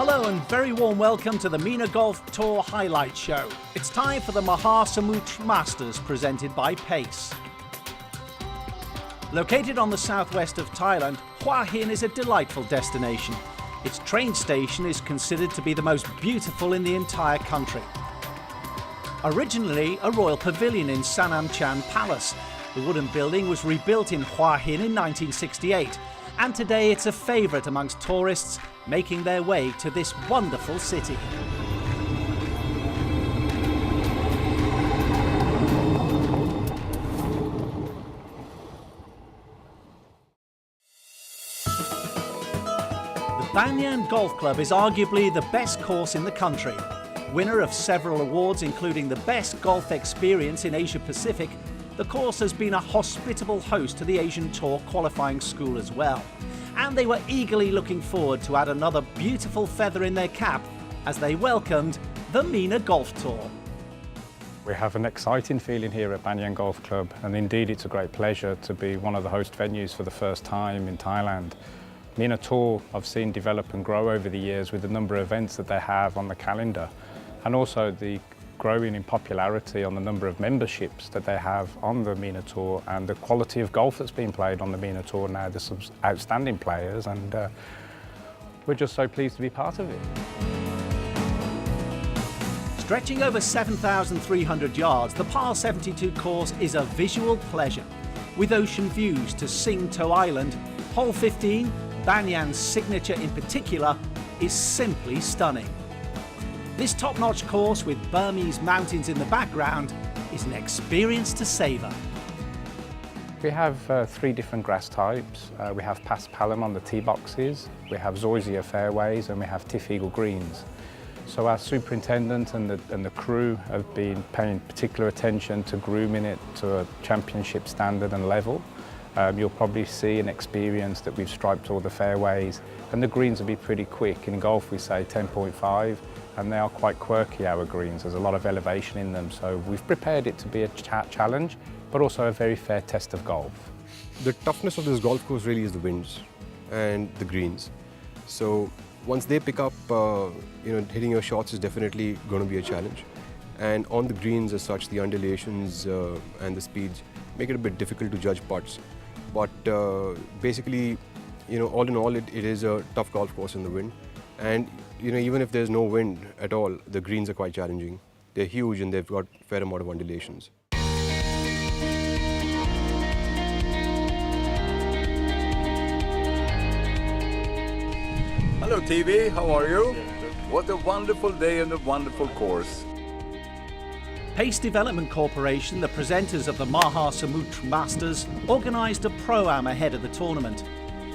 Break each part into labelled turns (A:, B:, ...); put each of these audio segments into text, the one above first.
A: Hello and very warm welcome to the MENA Golf Tour Highlight Show. It's time for the Mahasamutr Masters presented by Pace. Located on the southwest of Thailand, Hua Hin is a delightful destination. Its train station is considered to be the most beautiful in the entire country. Originally a royal pavilion in Sanam Chan Palace, the wooden building was rebuilt in Hua Hin in 1968, and today it's a favourite amongst tourists making their way to this wonderful city. The Banyan Golf Club is arguably the best course in the country. Winner of several awards including the best golf experience in Asia Pacific, the course has been a hospitable host to the Asian Tour qualifying school as well. And they were eagerly looking forward to add another beautiful feather in their cap as they welcomed the MENA Golf Tour.
B: We have an exciting feeling here at Banyan Golf Club, and indeed it's a great pleasure to be one of the host venues for the first time in Thailand. MENA Tour I've seen develop and grow over the years with the number of events that they have on the calendar, and also the growing in popularity on the number of memberships that they have on the MENA Tour and the quality of golf that's being played on the MENA Tour now. There's some outstanding players, and we're just so pleased to be part of it.
A: Stretching over 7,300 yards, the Par 72 course is a visual pleasure. With ocean views to Sing To Island, Hole 15, Banyan's signature in particular, is simply stunning. This top-notch course with Burmese mountains in the background is an experience to savour.
B: We have three different grass types. We have Paspalum on the tee boxes, we have Zoysia fairways, and we have Tiff Eagle greens. So our superintendent and the crew have been paying particular attention to grooming it to a championship standard and level. You'll probably see and experience that we've striped all the fairways, and the greens will be pretty quick. In golf we say 10.5, and they are quite quirky, our greens. There's a lot of elevation in them, so we've prepared it to be a challenge, but also a very fair test of golf.
C: The toughness of this golf course really is the winds and the greens. So once they pick up, hitting your shots is definitely going to be a challenge. And on the greens as such, the undulations and the speeds make it a bit difficult to judge putts. But basically, all in all, it is a tough golf course in the wind. And even if there's no wind at all, the greens are quite challenging. They're huge and they've got a fair amount of undulations.
D: Hello TV, how are you? What a wonderful day and a wonderful course.
A: Pace Development Corporation, the presenters of the Mahasamutr Masters, organised a pro-am ahead of the tournament.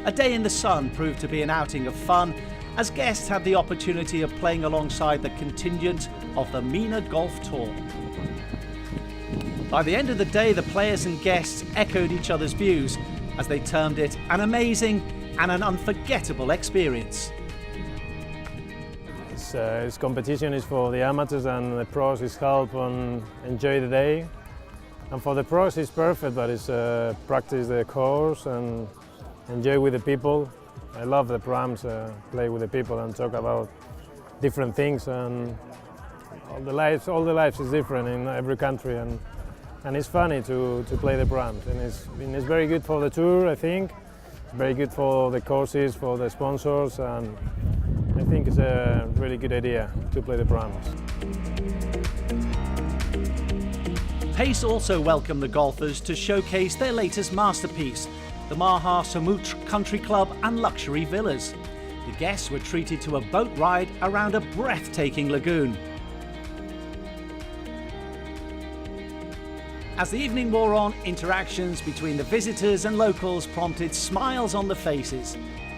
A: A day in the sun proved to be an outing of fun, as guests had the opportunity of playing alongside the contingent of the MENA Golf Tour. By the end of the day, the players and guests echoed each other's views, as they termed it an amazing and an unforgettable experience.
E: This competition is for the amateurs, and the pros is help and enjoy the day. And for the pros it's perfect, but it's practice the course and enjoy with the people. I love the proams, play with the people and talk about different things, and all the lives is different in every country, and it's funny to play the proams, and it's very good for the tour, I think. It's very good for the courses, for the sponsors, and I think it's a really good idea to play the proams.
A: Pace also welcomed the golfers to showcase their latest masterpiece, the Mahasamutr Country Club and Luxury Villas. The guests were treated to a boat ride around a breathtaking lagoon. As the evening wore on, interactions between the visitors and locals prompted smiles on the faces.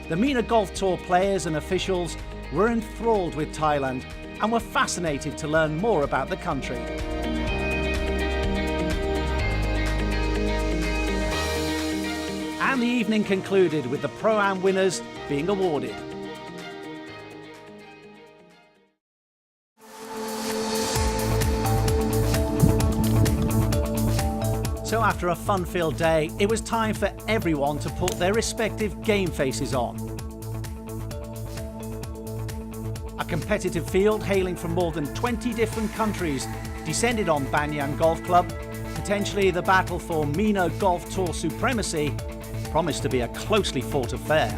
A: The MENA Golf Tour players and officials were enthralled with Thailand and were fascinated to learn more about the country. And the evening concluded with the Pro-Am winners being awarded. So after a fun-filled day, it was time for everyone to put their respective game faces on. competitive field hailing from more than 20 different countries descended on Banyan Golf Club. Potentially the battle for MENA Golf Tour supremacy promised to be a closely fought affair.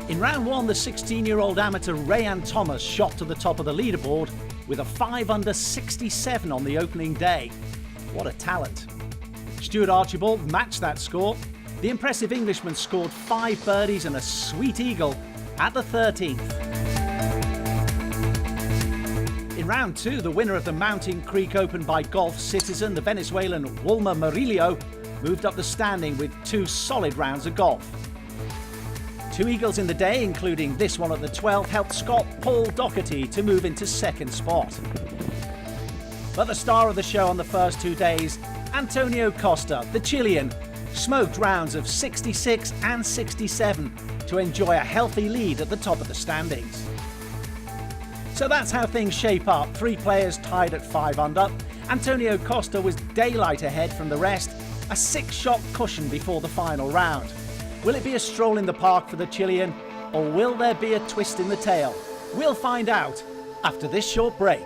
A: In round one, the 16-year-old amateur Rayan Thomas shot to the top of the leaderboard with a 5 under 67 on the opening day. What a talent. Stuart Archibald matched that score. The impressive Englishman scored 5 birdies and a sweet eagle at the 13th. In round two, the winner of the Mountain Creek Open by Golf Citizen, the Venezuelan Wilmer Murillo, moved up the standing with 2 solid rounds of golf. 2 eagles in the day, including this one at the 12th, helped Scot Paul Doherty to move into second spot. But the star of the show on the first 2 days, Antonio Costa, the Chilean, smoked rounds of 66 and 67 to enjoy a healthy lead at the top of the standings. So that's how things shape up. 3 players tied at 5 under. Antonio Costa was daylight ahead from the rest, a 6-shot cushion before the final round. Will it be a stroll in the park for the Chilean, or will there be a twist in the tale? We'll find out after this short break.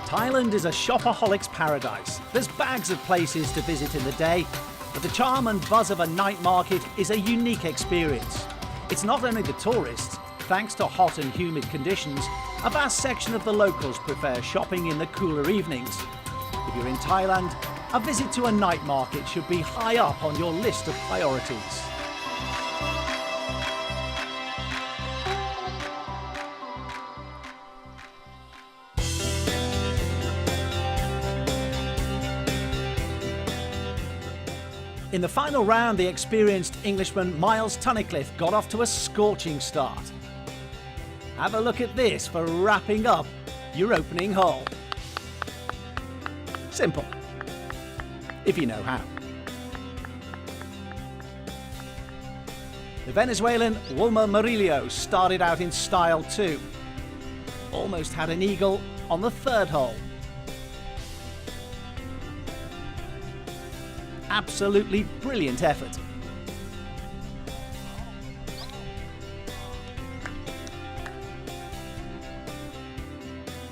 A: Thailand is a shopaholic's paradise. There's bags of places to visit in the day, but the charm and buzz of a night market is a unique experience. It's not only the tourists. Thanks to hot and humid conditions, a vast section of the locals prefer shopping in the cooler evenings. If you're in Thailand, a visit to a night market should be high up on your list of priorities. In the final round, the experienced Englishman Miles Tunnicliffe got off to a scorching start. Have a look at this for wrapping up your opening hole. Simple, if you know how. The Venezuelan Wilmer Murillo started out in style too. Almost had an eagle on the 3rd hole. Absolutely brilliant effort.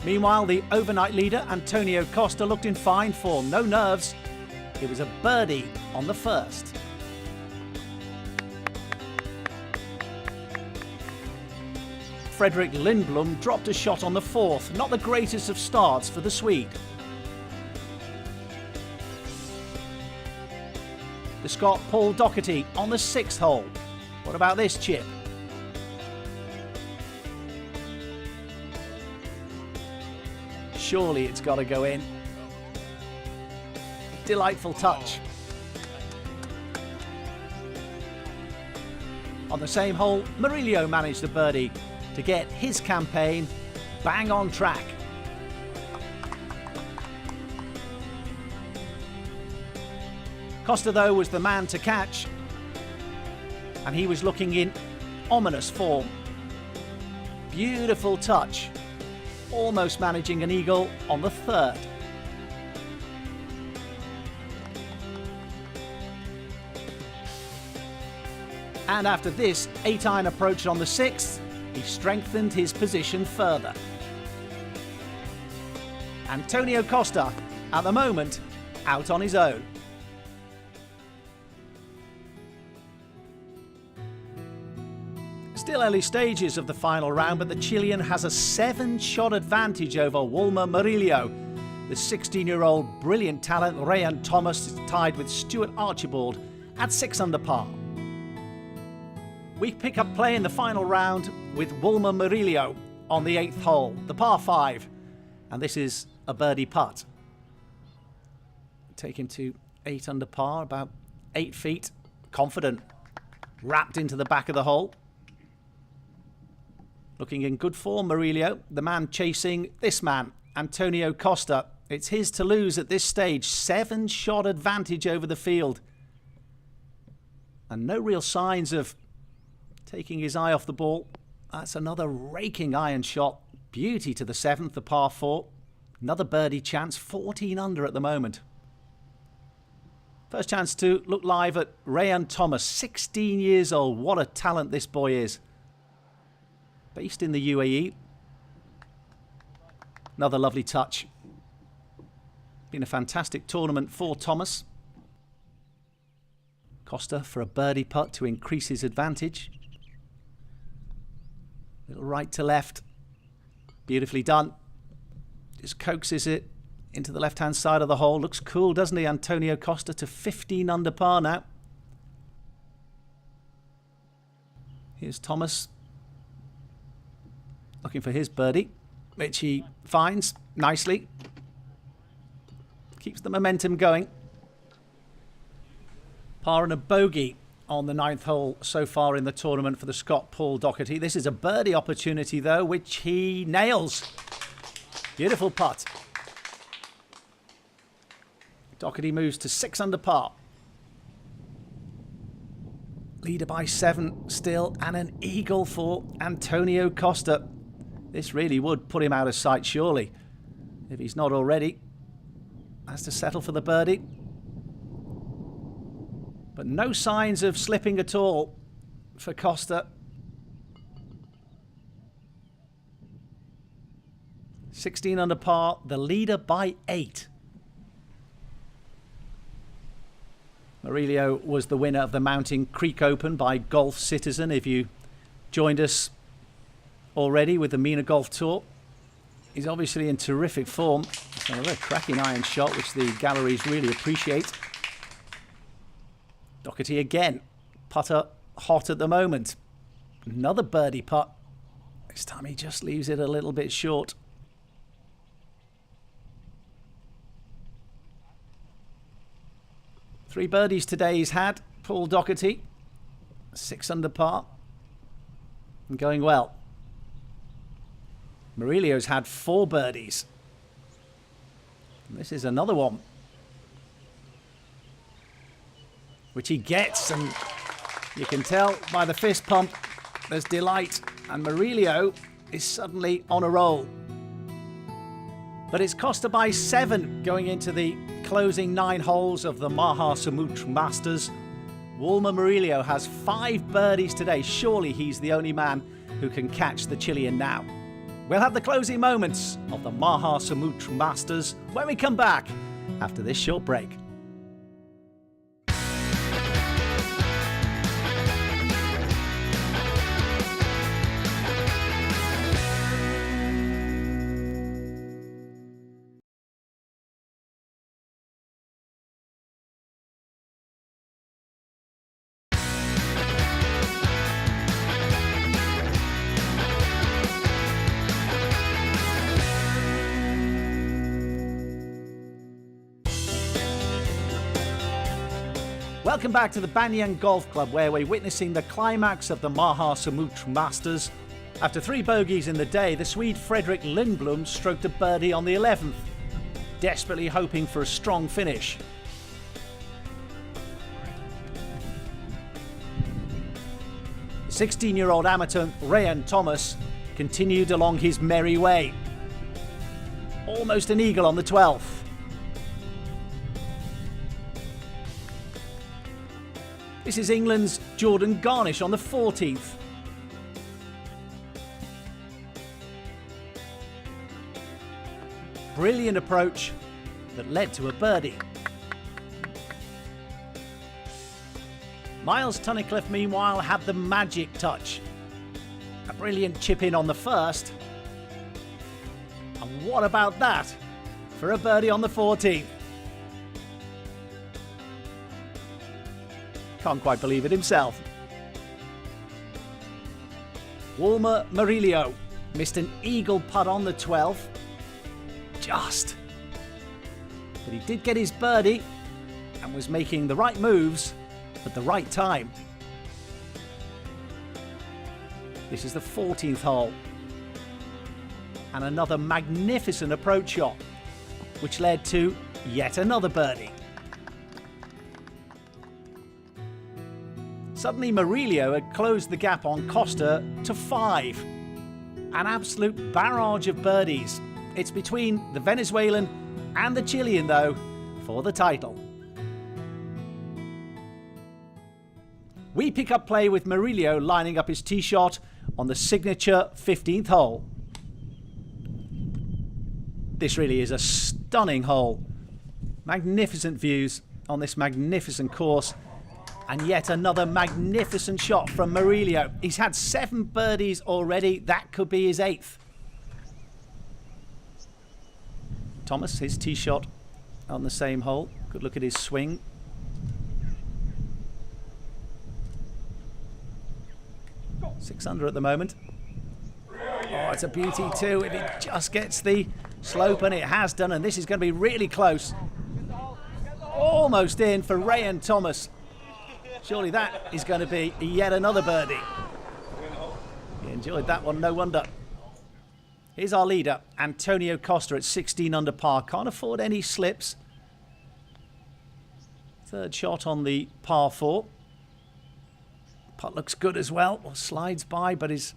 A: Meanwhile, the overnight leader, Antonio Costa, looked in fine form, no nerves. It was a birdie on the 1st. Frederick Lindblom dropped a shot on the 4th, not the greatest of starts for the Swede. The Scot Paul Doherty on the 6th hole. What about this chip? Surely it's got to go in. Delightful touch. On the same hole, Murillo managed the birdie to get his campaign bang on track. Costa, though, was the man to catch, and he was looking in ominous form. Beautiful touch, almost managing an eagle on the 3rd. And after this 8-iron approach on the 6th, he strengthened his position further. Antonio Costa, at the moment, out on his own. Still early stages of the final round, but the Chilean has a 7-shot advantage over Wilmer Murillo. The 16-year-old brilliant talent Rayan Thomas is tied with Stuart Archibald at 6 under par. We pick up play in the final round with Wilmer Murillo. on the 8th hole, the par 5. And this is a birdie putt. Take him to 8 under par, about 8 feet. Confident. Wrapped into the back of the hole. Looking in good form, Murillo, the man chasing this man, Antonio Costa. It's his to lose at this stage. 7-shot advantage over the field. And no real signs of taking his eye off the ball. That's another raking iron shot. Beauty to the 7th, the par 4. Another birdie chance, 14 under at the moment. First chance to look live at Rayan Thomas, 16 years old. What a talent this boy is. Based in the UAE. Another lovely touch. Been a fantastic tournament for Thomas. Costa for a birdie putt to increase his advantage. Little right to left. Beautifully done. Just coaxes it into the left-hand side of the hole. Looks cool, doesn't he, Antonio Costa, to 15 under par now. Here's Thomas. Looking for his birdie, which he finds nicely. Keeps the momentum going. Par and a bogey on the 9th hole so far in the tournament for the Scot Paul Doherty. This is a birdie opportunity, though, which he nails. Beautiful putt. Doherty moves to 6 under par. Leader by 7 still, and an eagle for Antonio Costa. This really would put him out of sight, surely, if he's not already. Has to settle for the birdie. But no signs of slipping at all for Costa. 16 under par, the leader by 8. Murillo was the winner of the Mountain Creek Open by Golf Citizen. If you joined us already with the MENA Golf Tour, he's obviously in terrific form. It's another cracking iron shot, which the galleries really appreciate. Doherty again. Putter hot at the moment. Another birdie putt. This time he just leaves it a little bit short. Three birdies today he's had, Paul Doherty. 6 under par. And going well. Murillo's had 4 birdies. And this is another one, which he gets, and you can tell by the fist pump there's delight, and Murillo is suddenly on a roll. But it's Costa by 7 going into the closing 9 holes of the Mahasamutr Masters. Walmer Murillo has 5 birdies today. Surely he's the only man who can catch the Chilean now. We'll have the closing moments of the Mahasamutr Masters when we come back after this short break. Welcome back to the Banyan Golf Club, where we're witnessing the climax of the Mahasamutr Masters. After 3 bogeys in the day, the Swede Fredrik Lindblom stroked a birdie on the 11th, desperately hoping for a strong finish. The 16-year-old amateur Rayan Thomas continued along his merry way. Almost an eagle on the 12th. This is England's Jordan Garnish on the 14th. Brilliant approach that led to a birdie. Miles Tunnicliffe, meanwhile, had the magic touch. A brilliant chip in on the first. And what about that for a birdie on the 14th? Can't quite believe it himself. Walmer Murillo Missed an eagle putt on the 12th. Just. But he did get his birdie and was making the right moves at the right time. This is the 14th hole. And another magnificent approach shot, which led to yet another birdie. Suddenly Murillo had closed the gap on Costa to 5. An absolute barrage of birdies. It's between the Venezuelan and the Chilean, though, for the title. We pick up play with Murillo lining up his tee shot on the signature 15th hole. This really is a stunning hole. Magnificent views on this magnificent course. And yet another magnificent shot from Murillo. He's had 7 birdies already. That could be his 8th. Thomas, his tee shot on the same hole. Good look at his swing. Six under at the moment. Oh, it's a beauty too if it just gets the slope, and it has done, and this is going to be really close. Almost in for Ray and Thomas. Surely that is going to be yet another birdie. He enjoyed that one, no wonder. Here's our leader, Antonio Costa at 16 under par. Can't afford any slips. Third shot on the par 4. Putt looks good as well. Slides by, but his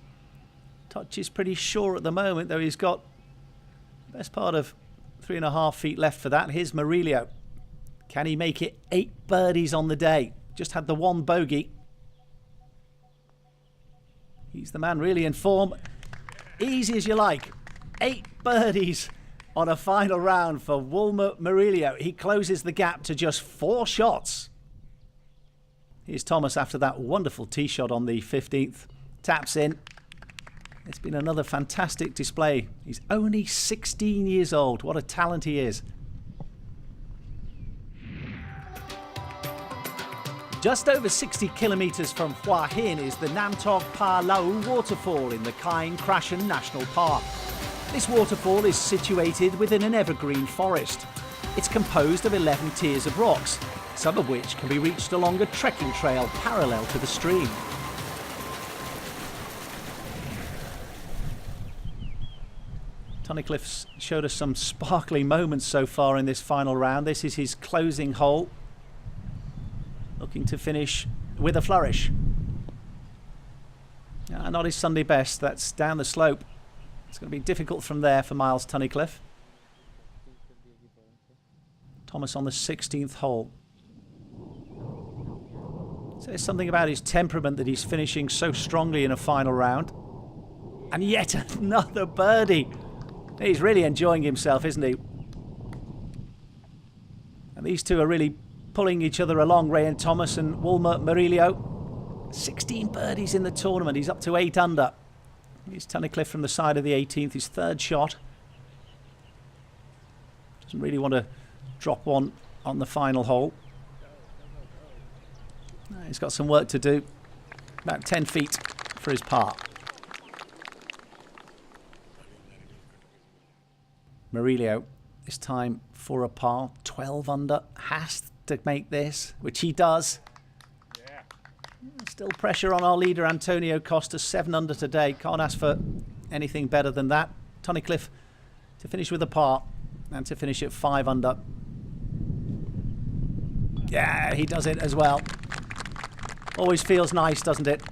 A: touch is pretty sure at the moment, though he's got the best part of 3.5 feet left for that. Here's Murillo. Can he make it 8 birdies on the day? Just had the 1 bogey. He's the man really in form. Easy as you like. 8 birdies on a final round for Wilmer Murillo. He closes the gap to just 4 shots. Here's Thomas after that wonderful tee shot on the 15th. Taps in. It's been another fantastic display. He's only 16 years old. What a talent he is. Just over 60 kilometres from Hua Hin is the Nam Tok Pa Lau waterfall in the Kaing Krashen National Park. This waterfall is situated within an evergreen forest. It's composed of 11 tiers of rocks, some of which can be reached along a trekking trail parallel to the stream. Tunnicliffe's showed us some sparkling moments so far in this final round. This is his closing hole. Looking to finish with a flourish. Not his Sunday best. That's down the slope. It's going to be difficult from there for Miles Tunnicliffe. Thomas on the 16th hole. Says something about his temperament that he's finishing so strongly in a final round. And yet another birdie. He's really enjoying himself, isn't he? And these two are really pulling each other along, Ray and Thomas and Wilmer Murillo. 16 birdies in the tournament. He's up to 8 under. Here's Tunnicliffe from the side of the 18th, his 3rd shot. Doesn't really want to drop one on the final hole. He's got some work to do. About 10 feet for his par. Murillo, this time for a par. 12 under. Has to make this, which he does. Yeah. Still pressure on our leader Antonio Costa, 7 under today. Can't ask for anything better than that. Tunnicliffe to finish with a par and to finish at 5 under. Yeah, he does it as well. Always feels nice, doesn't it?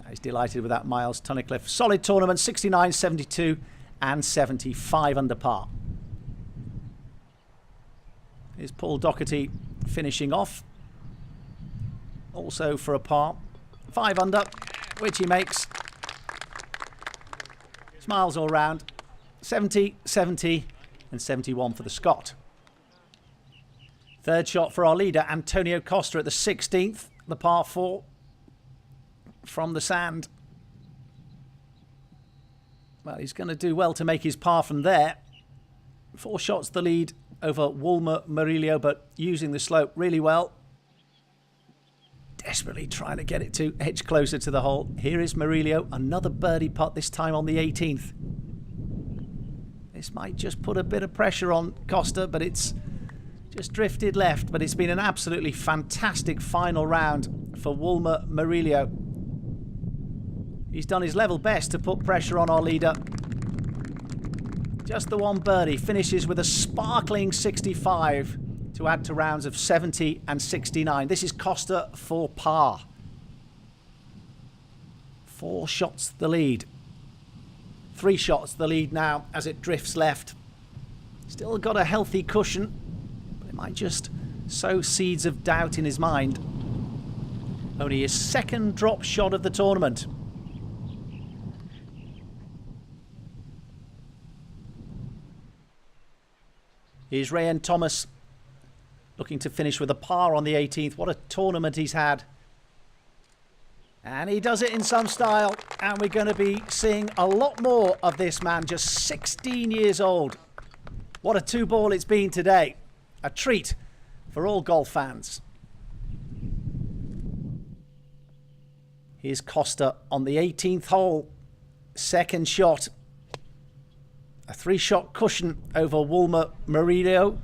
A: He's delighted with that, Miles Tunnicliffe. Solid tournament, 69, 72 and 75 under par. Here's Paul Doherty finishing off. Also for a par. 5 under, which he makes. Smiles all round. 70, 70 and 71 for the Scot. 3rd shot for our leader, Antonio Costa at the 16th, the par 4 from the sand. Well, he's going to do well to make his par from there. 4 shots the lead over Wilmer Murillo, but using the slope really well. Desperately trying to get it to edge closer to the hole. Here is Murillo, another birdie putt, this time on the 18th. This might just put a bit of pressure on Costa, but it's just drifted left. But it's been an absolutely fantastic final round for Wilmer Murillo. He's done his level best to put pressure on our leader. Just the one birdie, finishes with a sparkling 65 to add to rounds of 70 and 69. This is Costa for par. 4 shots the lead. 3 shots the lead now as it drifts left. Still got a healthy cushion, but it might just sow seeds of doubt in his mind. Only his second drop shot of the tournament. Here's Ryan Thomas, looking to finish with a par on the 18th. What a tournament he's had. And he does it in some style. And we're going to be seeing a lot more of this man, just 16 years old. What a 2-ball it's been today. A treat for all golf fans. Here's Costa on the 18th hole. Second shot. A 3-shot cushion over Wilmer Murillo.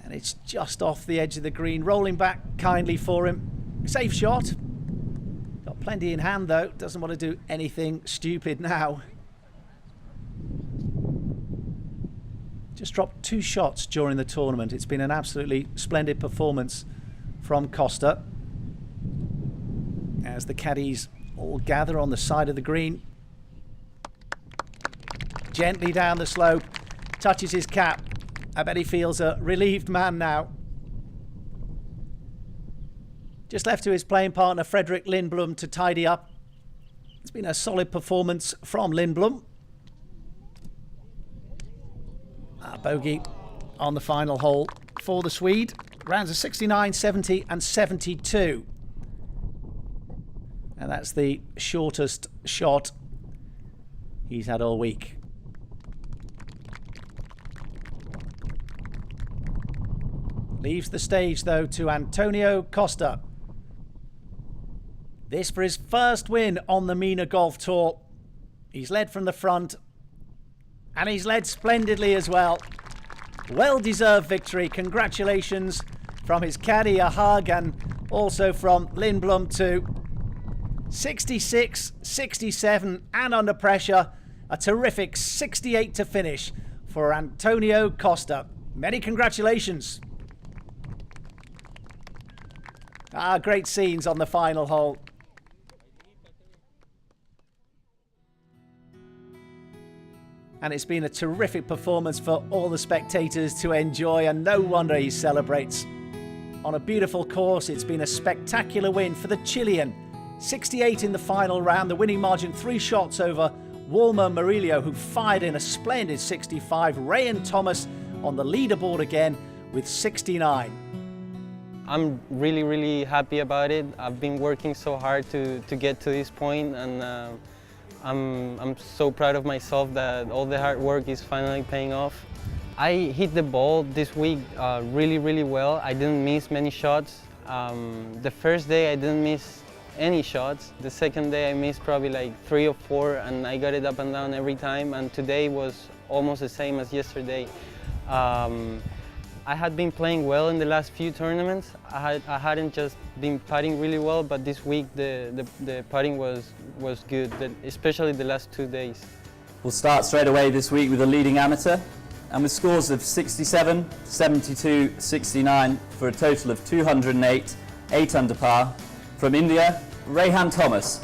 A: And it's just off the edge of the green, rolling back kindly for him. Safe shot. Got plenty in hand though, doesn't want to do anything stupid now. Just dropped 2 shots during the tournament. It's been an absolutely splendid performance from Costa. As the caddies all gather on the side of the green. Gently down the slope, touches his cap. I bet he feels a relieved man now. Just left to his playing partner, Fredrik Lindblom, to tidy up. It's been a solid performance from Lindblom. Bogey on the final hole for the Swede. Rounds of 69, 70 and 72. And that's the shortest shot he's had all week. Leaves the stage, though, to Antonio Costa. This for his first win on the MENA Golf Tour. He's led from the front, and he's led splendidly as well. Well-deserved victory. Congratulations from his caddy, a hug, and also from Lindblom too. 66, 67, and under pressure. A terrific 68 to finish for Antonio Costa. Many congratulations. Great scenes on the final hole. And it's been a terrific performance for all the spectators to enjoy, and no wonder he celebrates. On a beautiful course, it's been a spectacular win for the Chilean. 68 in the final round, the winning margin 3 shots over Wilmer Murillo, who fired in a splendid 65. Ryan Thomas on the leaderboard again with 69.
F: I'm really happy about it. I've been working so hard to get to this point, and I'm so proud of myself that all the hard work is finally paying off. I hit the ball this week really well. I didn't miss many shots. The first day I didn't miss any shots. The second day I missed probably like 3 or 4, and I got it up and down every time, and today was almost the same as yesterday. I had been playing well in the last few tournaments. I hadn't just been putting really well, but this week the putting was good, especially the last 2 days.
G: We'll start straight away this week with a leading amateur, and with scores of 67, 72, 69 for a total of 208, 8 under par. From India, Ryan Thomas.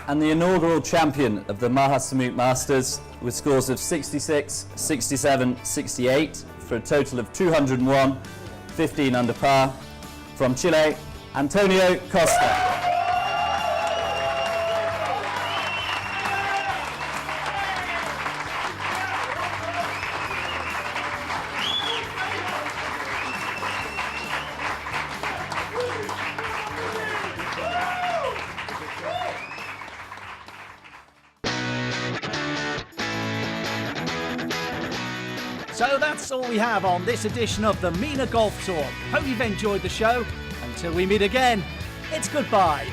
G: And the inaugural champion of the Mahasamutr Masters with scores of 66, 67, 68 for a total of 201, 15 under par. From Chile, Antonio Costa.
A: So that's all we have on this edition of the MENA Golf Tour. Hope you've enjoyed the show. Until we meet again, it's goodbye.